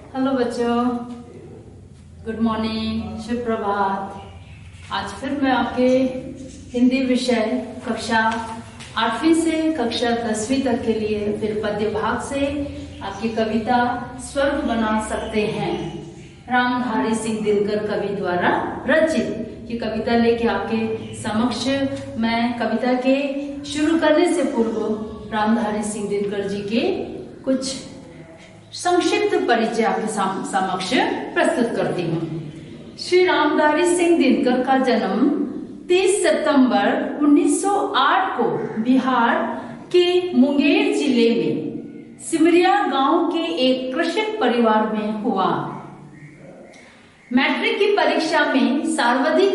Hello बच्चों, good morning, शुभ प्रभात। आज फिर मैं आपके हिंदी विषय कक्षा 8वीं से कक्षा 10वीं तक के लिए फिर पद्य भाग से आपकी कविता स्वर्ग बना सकते हैं, रामधारी सिंह दिनकर कवि द्वारा रचित ये कविता लेके आपके समक्ष मैं कविता के शुरू करने से पूर्व रामधारी सिंह दिनकर जी के कुछ संक्षिप्त परिचय आपके समक्ष प्रस्तुत करती हूँ। श्री रामधारी सिंह दिनकर का जन्म 30 सितंबर 1908 को बिहार के मुंगेर जिले में सिमरिया गांव के एक कृषक परिवार में हुआ। मैट्रिक की परीक्षा में सर्वाधिक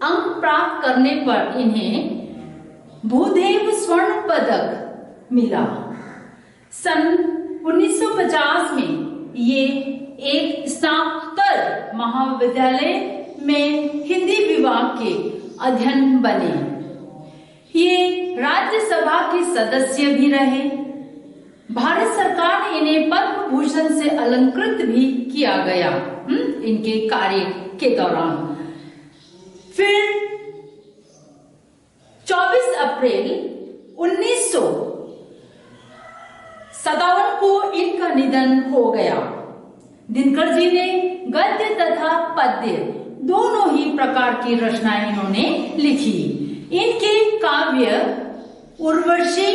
अंक प्राप्त करने पर इन्हें भूदेव स्वर्ण पदक मिला। सन 1950 में ये एक स्नातकोत्तर महाविद्यालय में हिंदी विभाग के अध्ययन बने। ये राज्यसभा के सदस्य भी रहे। भारत सरकार ने इन्हें पद्म भूषण से अलंकृत भी किया गया इनके कार्य के दौरान। फिर 24 अप्रैल 1957 को इनका निधन हो गया। दिनकर जी ने गद्य तथा पद्य दोनों ही प्रकार की रचनाएं इन्होंने लिखी। इनके काव्य उर्वशी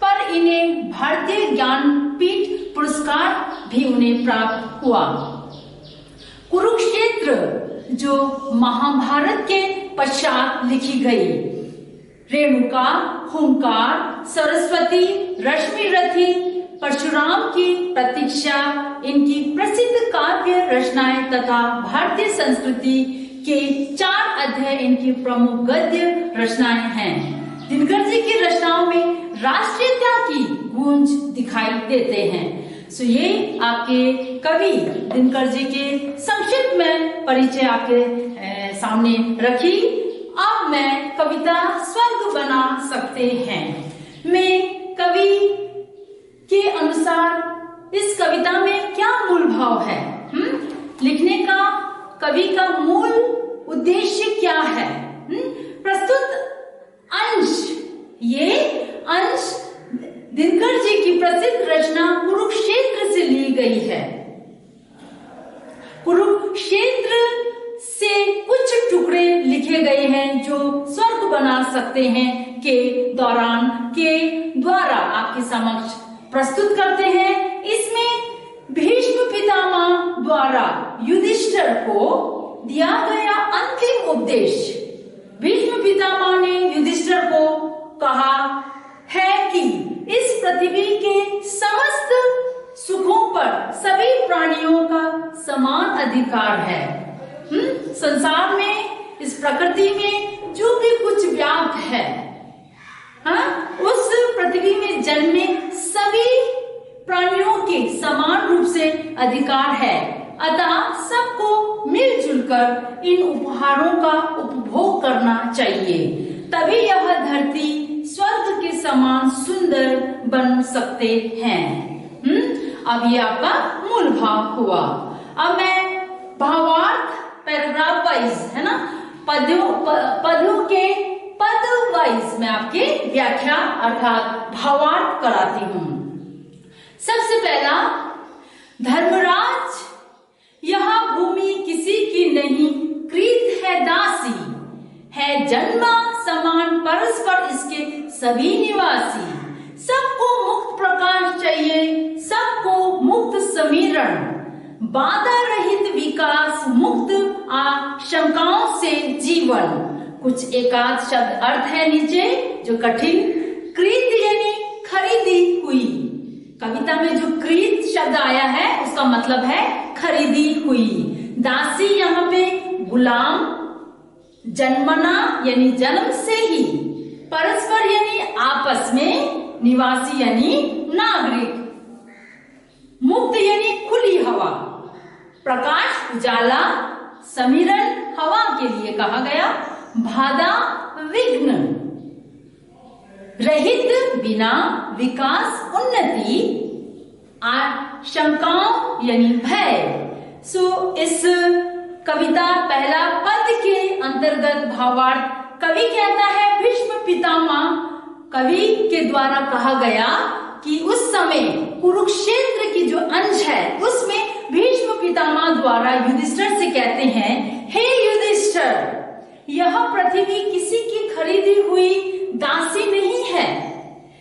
पर इन्हें भारतीय ज्ञानपीठ पुरस्कार भी उन्हें प्राप्त हुआ। कुरुक्षेत्र जो महाभारत के पश्चात लिखी गई, रेणुका, हुंकार, सरस्वती, रश्मिरथी, परशुराम की प्रतीक्षा इनकी प्रसिद्ध काव्य रचनाएं तथा भारतीय संस्कृति के 4 अध्याय इनकी प्रमुख गद्य रचनाएं हैं। दिनकर जी की रचनाओं में राष्ट्रीयता की गूंज दिखाई देते हैं। सो ये आपके कवि दिनकर जी के संक्षिप्त में परिचय आपके सामने रखी। अब मैं कविता स्वर्ग बना सकते हैं में कवि के अनुसार इस कविता में क्या मूल भाव है, लिखने का कवि का मूल उद्देश्य क्या है। प्रस्तुत अंश, ये अंश दिनकर जी की प्रसिद्ध रचना कुरुक्षेत्र से ली गई है। कुरुक्षेत्र से कुछ टुकड़े लिखे गए हैं जो स्वर्ग बना सकते हैं के दौरान के द्वारा आपके समक्ष प्रस्तुत करते हैं। इसमें भीष्म पितामह द्वारा युधिष्ठिर को दिया गया अंतिम उपदेश। भीष्म पितामह ने युधिष्ठिर को कहा है कि इस पृथ्वी के समस्त सुखों पर सभी प्राणियों का समान अधिकार है। संसार में, इस प्रकृति में जो भी कुछ व्याप्त है, उस पृथ्वी में जन्मे सभी प्राणियों के समान रूप से अधिकार है। अतः सबको मिलजुल कर इन उपहारों का उपभोग करना चाहिए, तभी यह धरती स्वर्ग के समान सुंदर बन सकते हैं। अब ये आपका मूल भाव हुआ। अब मैं भावार्थ पैराग्राफ वाइज, है ना, पदों के पद वाइज मैं आपके व्याख्या अर्थात भावार्थ कराती हूँ। सबसे पहला, धर्मराज यह भूमि किसी की नहीं, कृत है दासी, है जन्मा समान परस्पर इसके सभी निवासी। सबको मुक्त प्रकाश चाहिए, सबको मुक्त समीरण, बाधा रहित विकास, मुक्त आशंकाओं से जीवन। कुछ एकाध शब्द अर्थ है नीचे जो कठिन। कृत यानी खरीदी हुई। कविता में जो कृत शब्द आया है उसका मतलब है खरीदी हुई। दासी यहाँ पे गुलाम, जन्मना यानी जन्म से ही, परस्पर यानी आपस में, निवासी यानी नागरिक, मुक्त यानी खुली हवा, प्रकाश उजाला, समीरण हवा के लिए कहा गया, बाधा विघ्न, रहित बिना, विकास उन्नति, आशंकाओं यानी भय। इस कविता पहला पद के अंतर्गत भावार्थ कवि कहता है, भीष्म पितामह कवि के द्वारा कहा गया कि उस समय कुरुक्षेत्र की जो अंश है उसमें भीष्म पितामह द्वारा युधिष्ठिर से कहते हैं, हे युधिष्ठिर, यह पृथ्वी किसी की खरीदी हुई दासी नहीं है।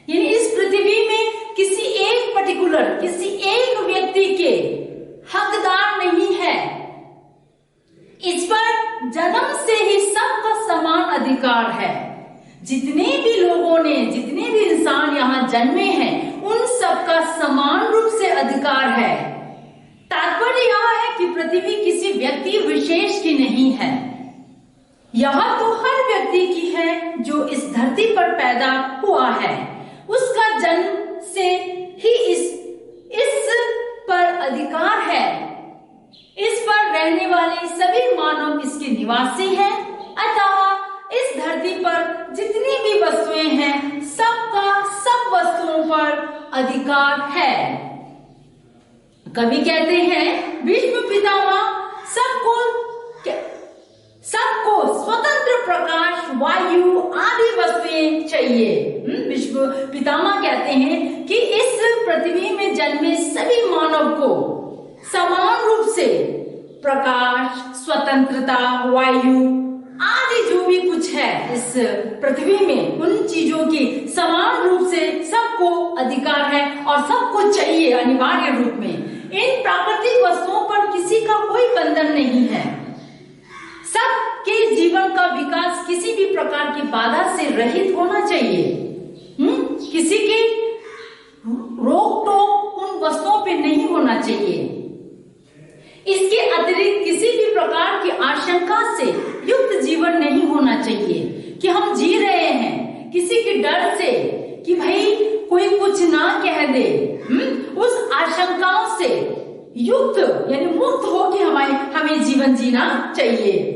यानी इस पृथ्वी में किसी एक पर्टिकुलर, किसी एक व्यक्ति के हकदार नहीं है। इस पर जन्म से ही सबका समान अधिकार है। जितने भी लोगों ने, जितने भी इंसान यहाँ जन्मे हैं, उन सबका समान रूप से अधिकार है। तात्पर्य यह है कि पृथ्वी किसी व्यक्ति विशेष की नहीं है, यह तो हर व्यक्ति की है जो इस धरती पर पैदा हुआ है। उसका जन्म से ही इस पर अधिकार है। इस पर रहने वाले सभी मानव इसके निवासी हैं। अतः इस धरती पर जितनी भी वस्तुएं हैं, सबका सब वस्तुओं पर अधिकार है। कवि कहते हैं, भीष्म पितामह सबको स्वतंत्र प्रकाश, वायु आदि वस्तुएं चाहिए। भीष्म पितामह कहते हैं कि इस पृथ्वी में जन्मे सभी मानव को समान रूप से प्रकाश, स्वतंत्रता, वायु आदि जो भी कुछ है इस पृथ्वी में, उन चीजों की समान रूप से सबको अधिकार है और सबको चाहिए अनिवार्य रूप में। इन प्राकृतिक वस्तुओं पर किसी का कोई बंधन नहीं है। सबके जीवन का विकास किसी भी प्रकार की बाधा से रहित होना चाहिए। किसी की रोक टोक उन वस्तुओं पे नहीं होना चाहिए। इसके अतिरिक्त किसी भी प्रकार की आशंका से युक्त जीवन नहीं होना चाहिए कि हम जी रहे हैं किसी के डर से कि भाई कोई कुछ ना कह दे। उस आशंकाओं से युक्त यानी मुक्त हो कि हमें जीवन जीना चाहिए।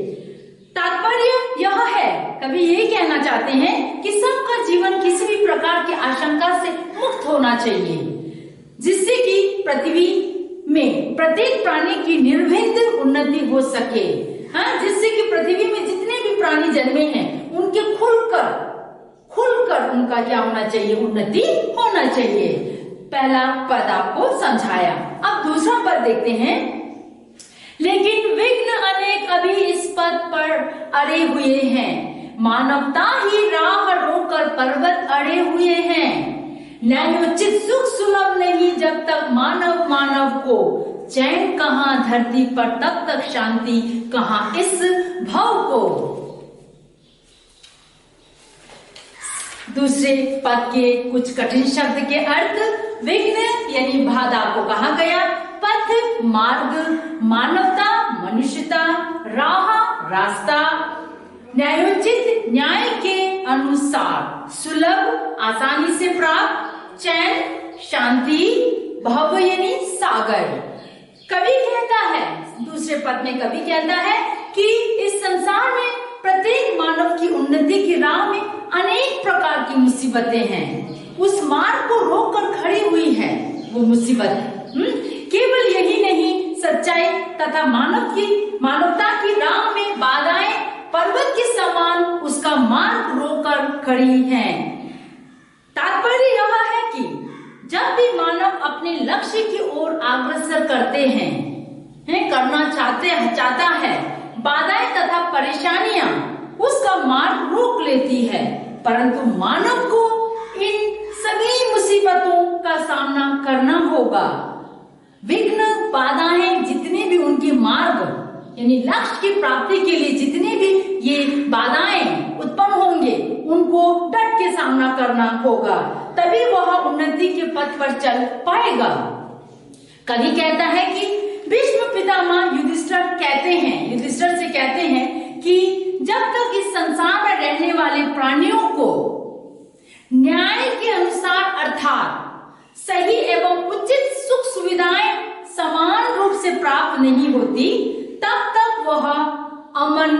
तात्पर्य यह है, कवि ये कहना चाहते हैं कि सबका जीवन किसी भी प्रकार की आशंका से मुक्त होना चाहिए, जिससे कि पृथ्वी में प्रत्येक प्राणी की निर्विघ्न उन्नति हो सके। जिससे कि पृथ्वी में जितने भी प्राणी जन्मे हैं उनके खुलकर उनका क्या होना चाहिए, उन्नति होना चाहिए। पहला पद आपको समझाया। अब दूसरा पद देखते हैं। लेकिन विघ्न अनेक अभी इस पद पर अड़े हुए हैं, मानवता ही राह रोकर पर्वत अड़े हुए हैं। न्यायोचित सुख सुलभ नहीं जब तक मानव को, चैन कहाँ धरती पर तब तक शांति कहाँ इस भव को। दूसरे पद के कुछ कठिन शब्द के अर्थ। विघ्न यानी बाधा को कहा गया, पथ मार्ग, मानवता मनुष्यता, राह रास्ता, न्यायोचित न्याय के अनुसार, सुलभ आसानी से प्राप्त, चैन शांति, भव यानी सागर। कवि कहता है, दूसरे पद में कवि कहता है कि इस संसार में प्रत्येक मानव की उन्नति की राह में अनेक प्रकार की मुसीबतें हैं। उस मार्ग को रोककर खड़ी हुई है वो मुसीबत। केवल यही नहीं, सच्चाई तथा मानवता की राह में बाधाएं पर्वत के समान उसका मार्ग रोककर खड़ी हैं। तात्पर्य यह है कि जब भी मानव अपने लक्ष्य की ओर अग्रसर करना चाहता है, बाधाएं तथा परेशानियां उसका मार्ग रोक लेती है, परंतु मानव को इन सभी मुसीबतों का सामना करना होगा। विघ्न बाधाएं जितने भी उनके मार्ग यानी लक्ष्य की प्राप्ति के लिए जितने भी ये बाधाएं उत्पन्न होंगे, उनको डट के सामना करना होगा, तभी वह उन्नति के पथ पर चल पाएगा। कवि कहता है कि भीष्म पितामह युधिष्ठिर से कहते हैं कि जब तक इस संसार में रहने वाले प्राणियों को न्याय के अनुसार अर्थात सही एवं उचित सुख सुविधाएं समान रूप से प्राप्त नहीं होती, तब तक वह अमन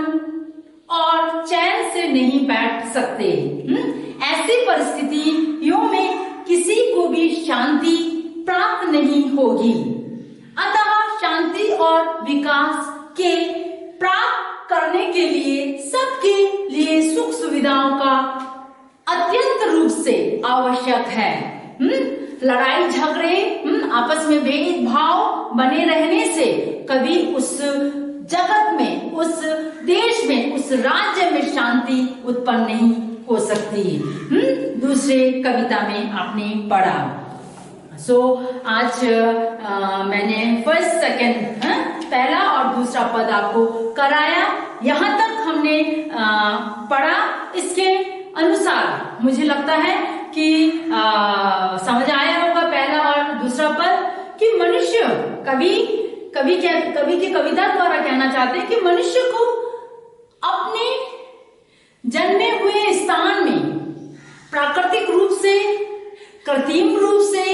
और चैन से नहीं बैठ सकते। ऐसी परिस्थितियों में किसी को भी शांति प्राप्त नहीं होगी। अतः शांति और विकास के प्राप्त करने के लिए सबके लिए सुख सुविधाओं का अत्यंत रूप से आवश्यक है। लड़ाई झगड़े, आपस में भेदभाव बने रहने से कभी उस जगत में, उस देश में, उस राज्य में शांति उत्पन्न नहीं हो सकती। दूसरे कविता में आपने पढ़ा। आज मैंने फर्स्ट सेकंड पहला और दूसरा पद आपको कराया। यहाँ तक हमने पढ़ा। इसके अनुसार मुझे लगता है कि समझ आया होगा पहला और दूसरा पद कि मनुष्य कवि की कविता द्वारा कहना चाहते हैं कि मनुष्य को अपने जन्मे हुए स्थान में प्राकृतिक रूप से, कृत्रिम रूप से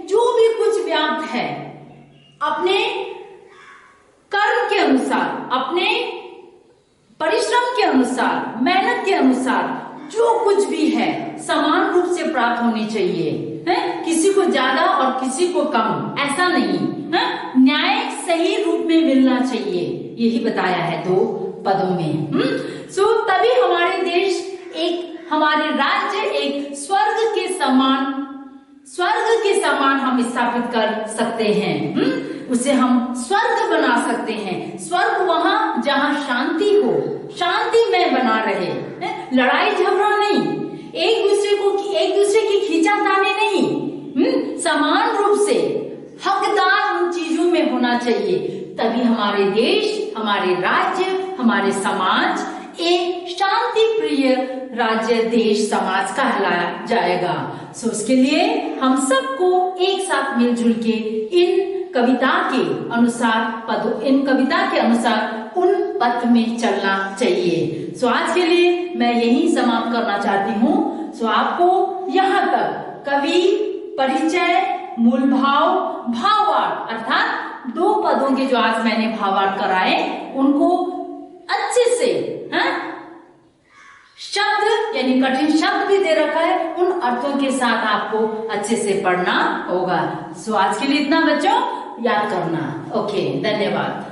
जो भी कुछ व्याप्त है, अपने कर्म के अनुसार, अपने परिश्रम के अनुसार, मेहनत के अनुसार जो कुछ भी है समान रूप से प्राप्त होनी चाहिए, है? किसी को ज्यादा और किसी को कम, ऐसा नहीं है? न्याय सही रूप में मिलना चाहिए, यही बताया है 2 पदों में। तभी हमारे देश हमारे राज्य एक स्वर्ग के समान हम स्थापित कर सकते हैं। उसे हम स्वर्ग बना सकते हैं। स्वर्ग वहां जहां शांति हो, शांति में बना रहे, लड़ाई झगड़ा नहीं, एक दूसरे की खींचातानी नहीं, समान रूप से हकदार उन चीजों में होना चाहिए। तभी हमारे देश, हमारे राज्य, हमारे समाज एक शांति प्रिय राज्य, देश, समाज कहलाया जाएगा। उसके लिए हम सबको एक साथ मिलजुल के इन कविता के अनुसार उन पथ में चलना चाहिए। आज के लिए मैं यही समाप्त करना चाहती हूँ। आपको यहाँ तक कवि, परिचय, मूल भाव, भावार्थ अर्थात 2 पदों के जो आज मैंने भावार्थ कराए उनको अच्छे से, शब्द यानी कठिन शब्द भी दे रखा है, उन अर्थों के साथ आपको अच्छे से पढ़ना होगा। आज के लिए इतना बच्चों याद करना। ओके, धन्यवाद।